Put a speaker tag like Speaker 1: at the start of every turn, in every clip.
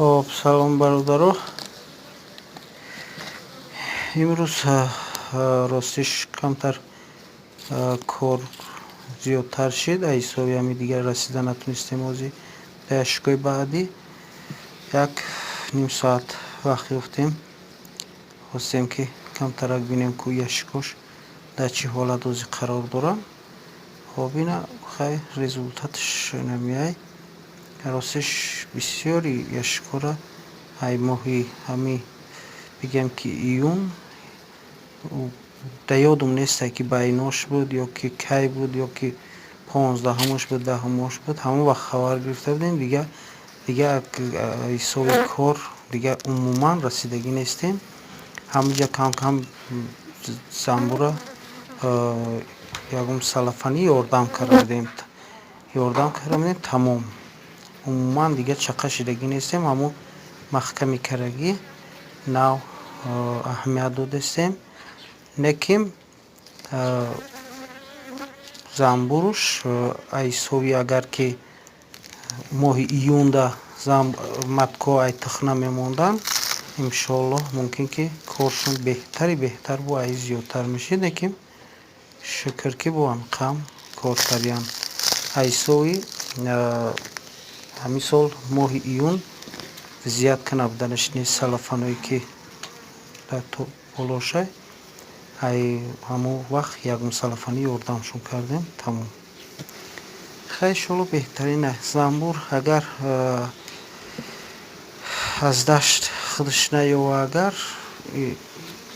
Speaker 1: خب سلام برادرو. امروز راستش کمتر کار زیادتر شد. حسابی همی دیگر رسیده نتونستیم اوزی دشگاه بعدی یک نیم ساعت وقت یافتیم. خواستیم که کمترک بینیم که یشکاش در چی حالت اوزی قرار دارن. خب اینا خیلی رزولتاتش نمیای. راستش بسیاری یشکاره های ماهی همی بگم که ایون یادم نیست که بیناش بود یا که کی بود یا که 15 بود 10 بود. همون وقت خبر گرفته بودیم دیگه حساب کار دیگه عموما رسیدگی نیستیم. همونجا کم زنبورا یکم سلفانی یاردم کردیم تمام. عموما دیگه چقشیدگی نیستیم. همون محکمی کرگی نو اهمیت دادستیم. نکیم زنبورش ایسوی اگر که ماه ایون دا متکو ای تخنه میموندن انشالله ممکن که کارشون بهتر بو ای زیادتر میشه. نکیم شکر که بو هم کم کار کردن ایسوی همین سال ماه ایون زیاد کنابدنش نیست. سلفانوی که در تو بلوشه ای همون وقت یک سلفانی یاردمشون کردیم تمام. خیلی شلو بهترینه. زنبور اگر از دشت خودش نیو اگر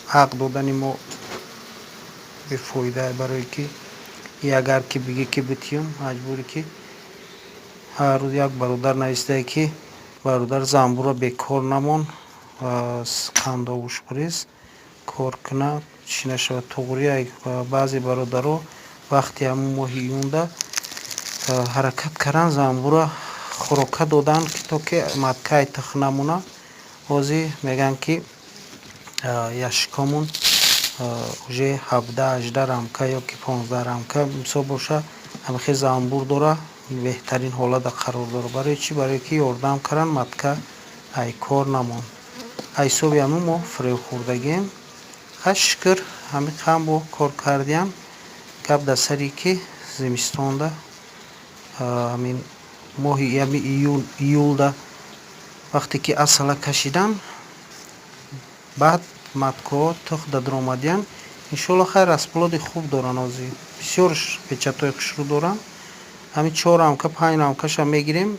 Speaker 1: حق دادن ما به فایده برای که اگر که بگی که بتیم مجبوری که هر روز یک برادر نیسته که برادر زنبور را بیکار نمون قنداوش بریز کار کنه چی نشود توغری. بعضی برادرها وقتی همون ماهی یونده حرکت کردن زنبور خوراکه دادن که تا که مدکه تخ نمونه بازی میگن که یشکامون اوژه 17-18 رمکه یا که 15 رمکه مثلا باشه همیخی زنبور داره بهترین حالت قرار داره. برای چی؟ برای که یاردم کردن مدکه ای کار نمون. ایسابی همون ما فریو خوردگیم. شکر همین کم با کار کردیم. گپ در سری که زمستان ده همین ماهی ایول ده وقتی که اصلا کشیدن بعد مدکو تخت در آمدین انشالله خیر اسپلاد خوب دارن. آزی بسیارش پیچتای قشرو دارن. همین 4 رمکه 5 رمکه شم میگیریم